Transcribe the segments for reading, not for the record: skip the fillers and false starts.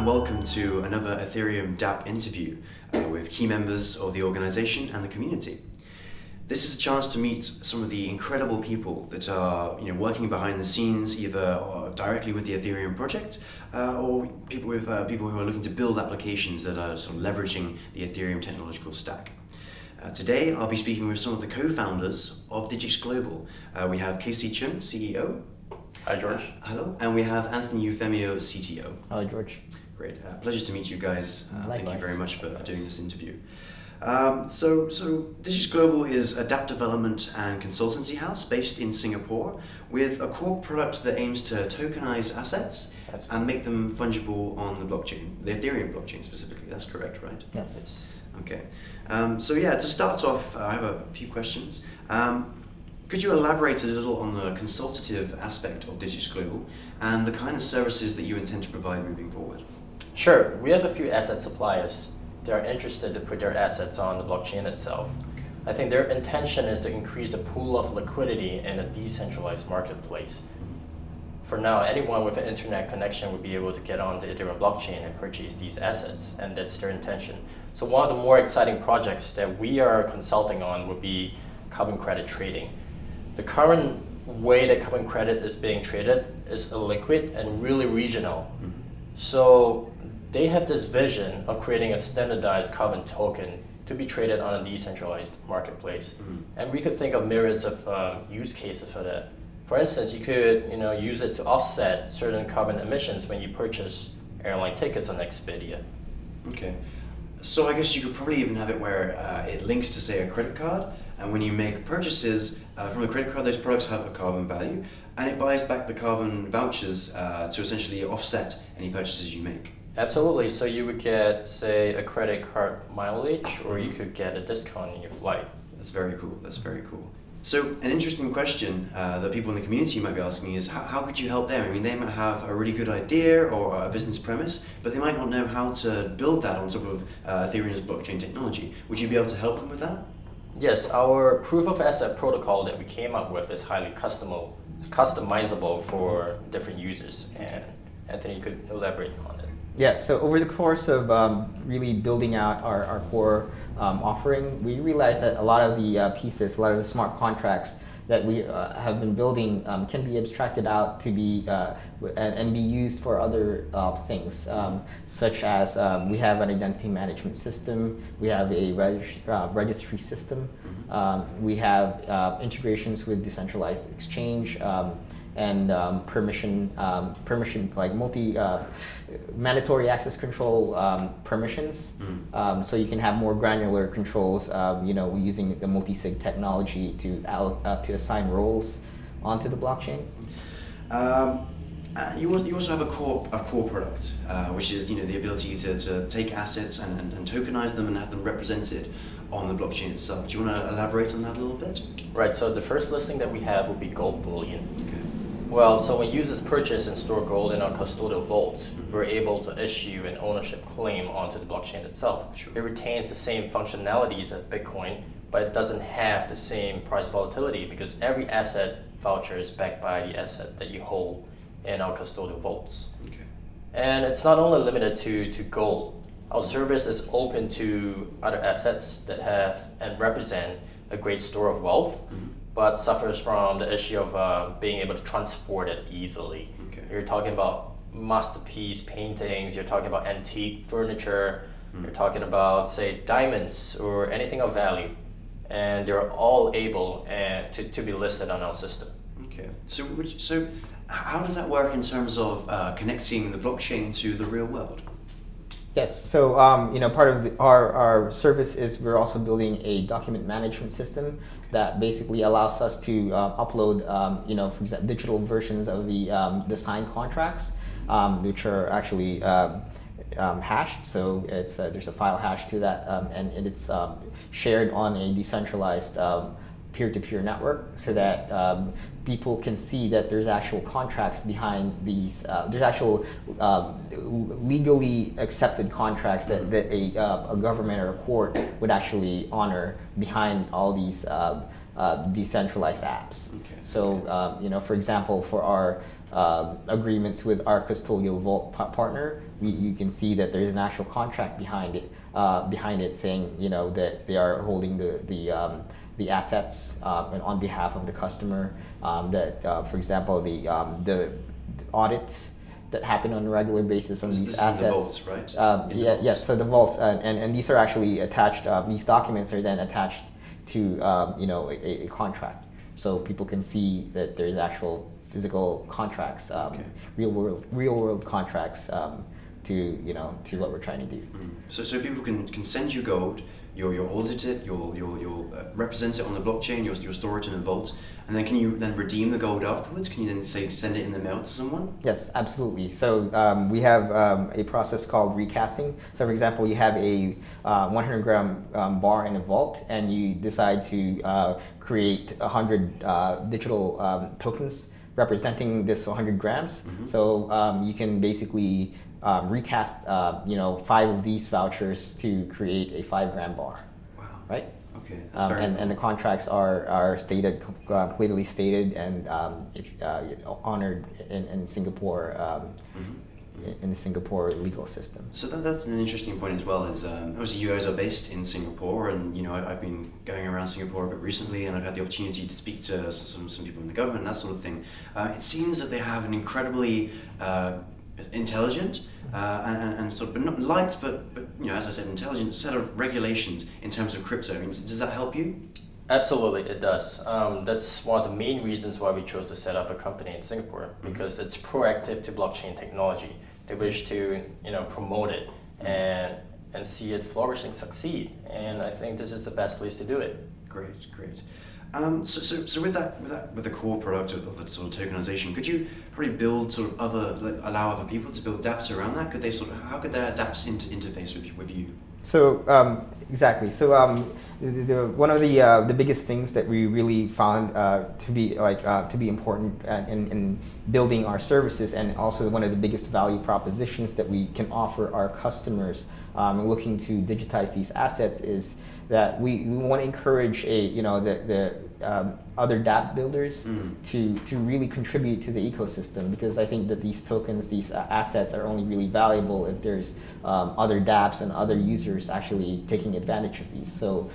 and welcome to another Ethereum DApp interview with key members of the organization and the community. This is a chance to meet some of the incredible people that are working behind the scenes, either directly with the Ethereum project or people who are looking to build applications that are sort of leveraging the Ethereum technological stack. Today I'll be speaking with some of the co-founders of Digix Global. We have KC Chng, CEO. Hi, George. Hello. And we have Anthony Eufemio, CTO. Hello, George. Great. Pleasure to meet you guys. Thank you very much for doing this interview. So Digix Global is a DApp development and consultancy house based in Singapore with a core product that aims to tokenize assets and make them fungible on the blockchain, the Ethereum blockchain specifically. That's correct, right? Yes. Okay. To start off, I have a few questions. Could you elaborate a little on the consultative aspect of Digix Global and the kind of services that you intend to provide moving forward? Sure. We have a few asset suppliers that are interested to put their assets on the blockchain itself. Okay. I think their intention is to increase the pool of liquidity in a decentralized marketplace. For now, anyone with an internet connection would be able to get on the Ethereum blockchain and purchase these assets, and that's their intention. So one of the more exciting projects that we are consulting on would be carbon credit trading. The current way that carbon credit is being traded is illiquid and really regional. Mm-hmm. So they have this vision of creating a standardized carbon token to be traded on a decentralized marketplace. Mm-hmm. And we could think of myriads of use cases for that. For instance, you could use it to offset certain carbon emissions when you purchase airline tickets on Expedia. Okay. So I guess you could probably even have it where it links to, say, a credit card, and when you make purchases from the credit card, those products have a carbon value, and it buys back the carbon vouchers to essentially offset any purchases you make. Absolutely. So you would get, say, a credit card mileage, or you could get a discount in your flight. That's very cool. That's very cool. So an interesting question that people in the community might be asking is, how could you help them? I mean, they might have a really good idea or a business premise, but they might not know how to build that on top of Ethereum's blockchain technology. Would you be able to help them with that? Yes, our proof of asset protocol that we came up with is highly customizable for different users. And Anthony could elaborate on it. Yeah, so over the course of really building out our core offering, we realized that a lot of the pieces, a lot of the smart contracts that we have been building can be abstracted out to be and be used for other things, such as we have an identity management system, we have a registry system, we have integrations with decentralized exchange, and permission like mandatory access control permissions. So you can have more granular controls, using the multi-sig technology to assign roles onto the blockchain. You also have a core product, which is the ability to take assets and tokenize them and have them represented on the blockchain itself. Do you want to elaborate on that a little bit? Right. So the first listing that we have would be gold bullion. Okay. Well, so when users purchase and store gold in our custodial vaults, we're able to issue an ownership claim onto the blockchain itself. Sure. It retains the same functionalities as Bitcoin, but it doesn't have the same price volatility because every asset voucher is backed by the asset that you hold in our custodial vaults. Okay. And it's not only limited to gold. Our service is open to other assets that have and represent a great store of wealth, but suffers from the issue of being able to transport it easily. Okay. You're talking about masterpiece paintings, you're talking about antique furniture, you're talking about, say, diamonds or anything of value, and they're all able to be listed on our system. Okay. So how does that work in terms of connecting the blockchain to the real world? Yes, so part of our service is we're also building a document management system that basically allows us to upload, for example, digital versions of the signed contracts, which are actually hashed. So there's a file hash to that, and it's shared on a decentralized peer-to-peer network, so that people can see that there's actual contracts behind these. There's actual legally accepted contracts that a government or a court would actually honor behind all these decentralized apps. Okay. So for example, for our agreements with our custodial vault partner, you can see that there's an actual contract behind it saying, you know, that they are holding the assets and on behalf of the customer. That, for example, the audits that happen on a regular basis on these assets. The vaults, right? Yes. So the vaults, and these are actually attached. These documents are then attached to you know, a contract, so people can see that there's actual physical contracts, real world contracts to, you know, to what we're trying to do. So people can send you gold. You'll audit it, you'll represent it on the blockchain, you'll store it in a vault, and then can you then redeem the gold afterwards? Can you then say send it in the mail to someone? Yes, absolutely. So we have a process called recasting. So for example, you have a 100 gram bar in a vault, and you decide to create 100 digital tokens representing this 100 grams. So you can basically recast, you know, 5 of these vouchers to create a 5 gram bar. Wow. Right? Okay. That's very cool. And the contracts are stated, clearly stated, and honored in Singapore, in the Singapore legal system. So that's an interesting point as well. Is obviously you guys are based in Singapore, and you know I've been going around Singapore a bit recently, and I've had the opportunity to speak to some people in the government and that sort of thing. It seems that they have an incredibly intelligent and sort of, but not light, but you know, as I said, intelligent set of regulations in terms of crypto. I mean, does that help you? Absolutely, it does. That's one of the main reasons why we chose to set up a company in Singapore, because it's proactive to blockchain technology. They wish to, you know, promote it and see it flourishing, succeed. And I think this is the best place to do it. Great. So with the core product of the sort of tokenization, could you probably build sort of allow other people to build dApps around that? Could they how could their dApps interface with you? So exactly. So one of the biggest things that we really found to be important in building our services, and also one of the biggest value propositions that we can offer our customers looking to digitize these assets, is that we want to encourage the other dApp builders to really contribute to the ecosystem, because I think that these tokens, these assets are only really valuable if there's other dApps and other users actually taking advantage of these. So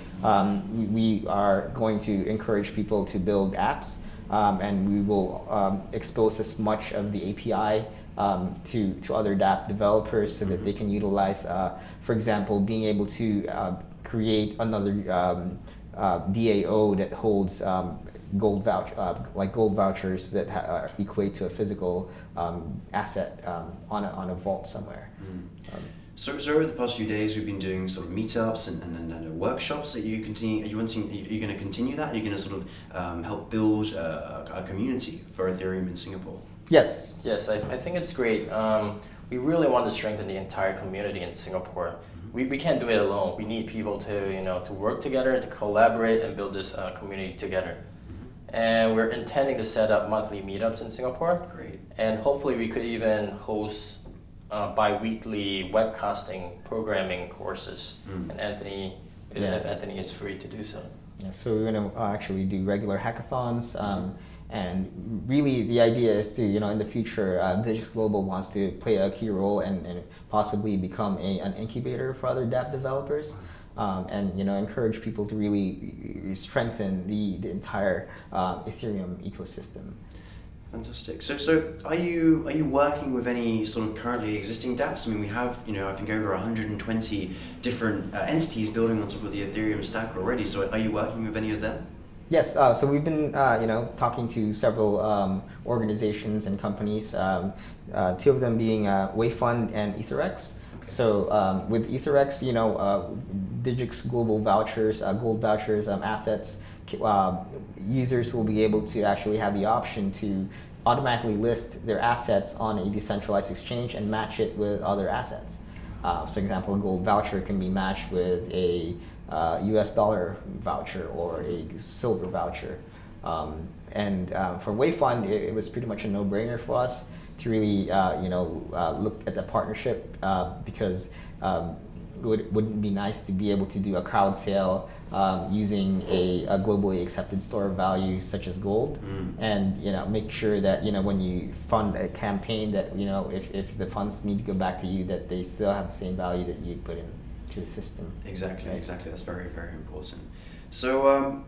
we are going to encourage people to build apps, and we will expose as much of the API to other dApp developers so that they can utilize, for example, being able to create another DAO that holds gold vouchers that equate to a physical asset on a vault somewhere. So over the past few days, we've been doing sort of meetups and workshops. Are you going to continue that? Are you going to sort of help build a community for Ethereum in Singapore? Yes. Yes, I think it's great. We really want to strengthen the entire community in Singapore. We can't do it alone. We need people to work together, to collaborate and build this community together. And we're intending to set up monthly meetups in Singapore. Great. And hopefully we could even host bi-weekly webcasting programming courses. And Anthony, if Anthony is free to do so. Yeah, so we're going to actually do regular hackathons. And really, the idea is to, in the future, Digix Global wants to play a key role and possibly become an incubator for other dApp developers, and encourage people to really strengthen the entire Ethereum ecosystem. Fantastic. So are you working with any sort of currently existing dApps? I mean, we have I think over 120 different entities building on top of the Ethereum stack already. So are you working with any of them? Yes, so we've been talking to several organizations and companies, 2 of them being Wayfund and EtherX. Okay. So with EtherX, Digix Global vouchers, gold vouchers, assets, users will be able to actually have the option to automatically list their assets on a decentralized exchange and match it with other assets. For example, a gold voucher can be matched with a US dollar voucher or a silver voucher. And for Wayfund, it was pretty much a no-brainer for us to really look at the partnership, because wouldn't it be nice to be able to do a crowd sale using a globally accepted store of value such as gold, and make sure that when you fund a campaign that if the funds need to go back to you, that they still have the same value that you put into the system. Exactly, right? Exactly. That's very, very important. So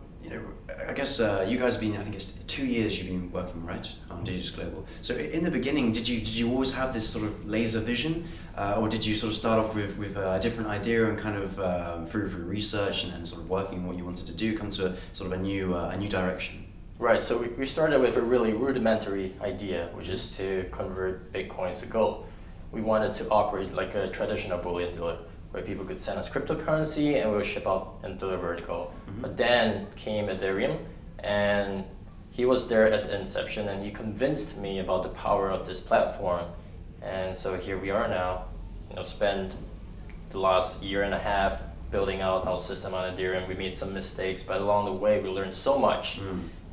I guess you guys have been, I think it's 2 years you've been working, right, on Digix Global. So in the beginning, did you always have this sort of laser vision, or did you sort of start off with a different idea and kind of through research and sort of working on what you wanted to do, come to sort of a new direction? Right, so we started with a really rudimentary idea, which is to convert Bitcoins to gold. We wanted to operate like a traditional bullion dealer, where people could send us cryptocurrency and we would ship out and deliver the gold. But then came Ethereum, and he was there at the inception, and he convinced me about the power of this platform. And so here we are now, spent the last year and a half building out our system on Ethereum. We made some mistakes, but along the way we learned so much.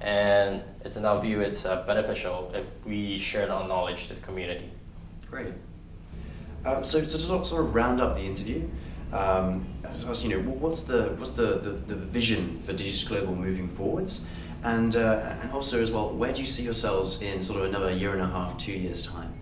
And it's in our view, it's beneficial if we share our knowledge to the community. Great. So to sort of round up the interview, what's the vision for Digix Global moving forwards, and also as well, where do you see yourselves in sort of another year and a half, 2 years time?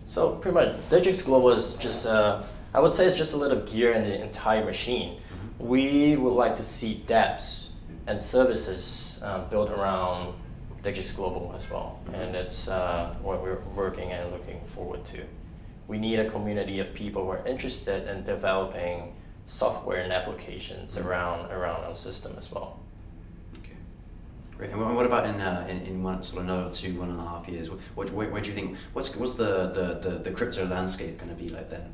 So pretty much, Digix Global is just I would say it's just a little gear in the entire machine. We would like to see dApps and services built around Digix Global as well, and it's what we're working and looking forward to. We need a community of people who are interested in developing software and applications around our system as well. Okay, great. And what about in one sort of another 1.5 years? Where do you think what's the crypto landscape going to be like then?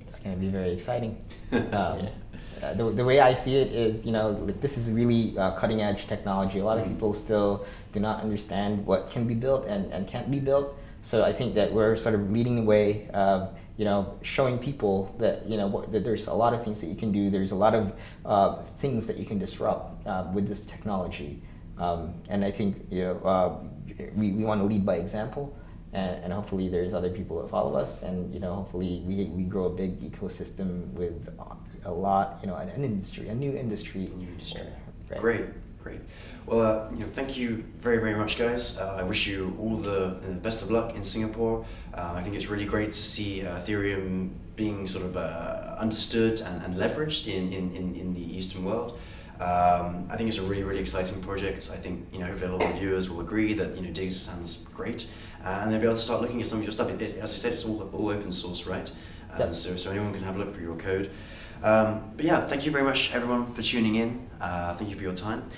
It's going to be very exciting. The way I see it is, this is really cutting edge technology. A lot of people still do not understand what can be built and can't be built. So I think that we're sort of leading the way, showing people that that there's a lot of things that you can do. There's a lot of things that you can disrupt with this technology, and I think we want to lead by example, and hopefully there's other people that follow us, and hopefully we grow a big ecosystem with a lot, a new industry. Right. Great. Well, thank you very, very much, guys. I wish you all the best of luck in Singapore. I think it's really great to see Ethereum being sort of understood and leveraged in the Eastern world. I think it's a really, really exciting project. I think hopefully a lot of viewers will agree that Digix sounds great, and they'll be able to start looking at some of your stuff. As I said, it's all open source, right? Yes. So anyone can have a look through your code. But yeah, thank you very much, everyone, for tuning in. Thank you for your time.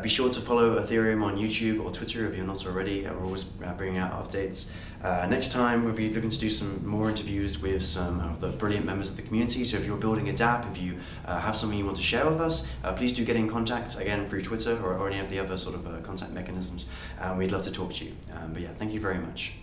Be sure to follow Ethereum on YouTube or Twitter if you're not already. We're always bringing out updates. Next time, we'll be looking to do some more interviews with some of the brilliant members of the community. So if you're building a DApp, if you have something you want to share with us, please do get in contact, again, through Twitter or any of the other sort of contact mechanisms. We'd love to talk to you. But yeah, thank you very much.